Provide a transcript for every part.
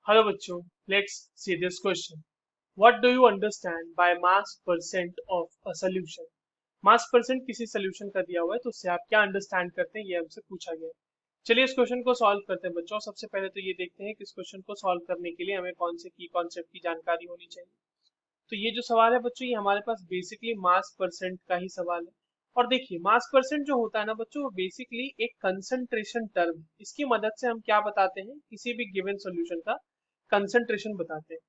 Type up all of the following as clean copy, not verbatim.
Hello बच्चों, let's see this question. What do you understand by mass percent of a solution? Mass percent किसी solution का दिया हुआ है तो उससे आप क्या अंडरस्टैंड करते हैं, ये हमसे पूछा गया है. चलिए इस क्वेश्चन को सॉल्व करते हैं बच्चों. सबसे पहले तो ये देखते हैं कि इस क्वेश्चन को सॉल्व करने के लिए हमें कौन से की कॉन्सेप्ट की जानकारी होनी चाहिए. तो ये जो सवाल है बच्चों, ये हमारे पास बेसिकली मास परसेंट का ही सवाल है. और देखिए, मास परसेंट जो होता है ना बच्चों, वो बेसिकली एक कंसंट्रेशन टर्म है. इसकी मदद से हम क्या बताते हैं, किसी भी गिवन सॉल्यूशन का कंसंट्रेशन बताते हैं.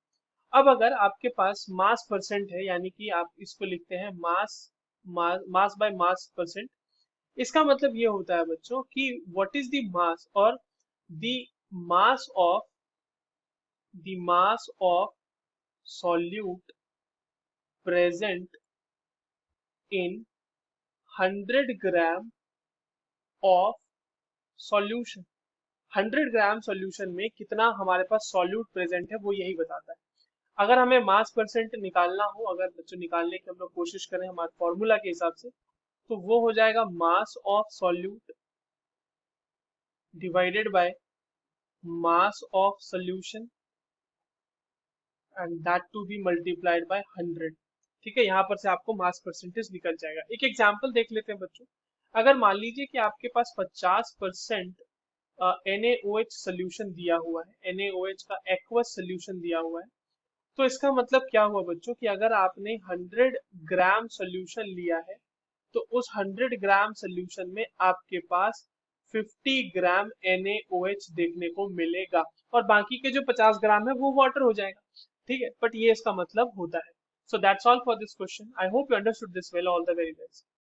अब अगर आपके पास मास परसेंट है, यानी कि आप इसको लिखते हैं मास, मास बाय मास परसेंट. इसका मतलब ये होता है बच्चों कि व्हाट इज द मास, और the mass of solute present in 100 gram of solution. 100 gram solution में कितना हमारे पास सॉल्यूट प्रेजेंट है, वो यही बताता है. अगर हमें मास परसेंट निकालना हो, अगर बच्चों निकालने की हम लोग कोशिश करें हमारे फॉर्मूला के हिसाब से, तो वो हो जाएगा mass of solute divided by mass of solution and that to be multiplied by 100. ठीक है, यहाँ पर से आपको मास परसेंटेज निकल जाएगा. एक एग्जांपल देख लेते हैं बच्चों. अगर मान लीजिए कि आपके पास 50% NaOH सोल्यूशन दिया हुआ है, NaOH का एक्वस सोल्यूशन दिया हुआ है. तो इसका मतलब क्या हुआ बच्चों कि अगर आपने 100 ग्राम सोल्यूशन लिया है, तो उस 100 ग्राम सोल्यूशन में आपके पास 50 ग्राम NaOH देखने को मिलेगा, और बाकी के जो 50 ग्राम है वो वाटर हो जाएगा. ठीक है, बट ये इसका मतलब होता है. So that's all for this question. I hope you understood this well. All the very best.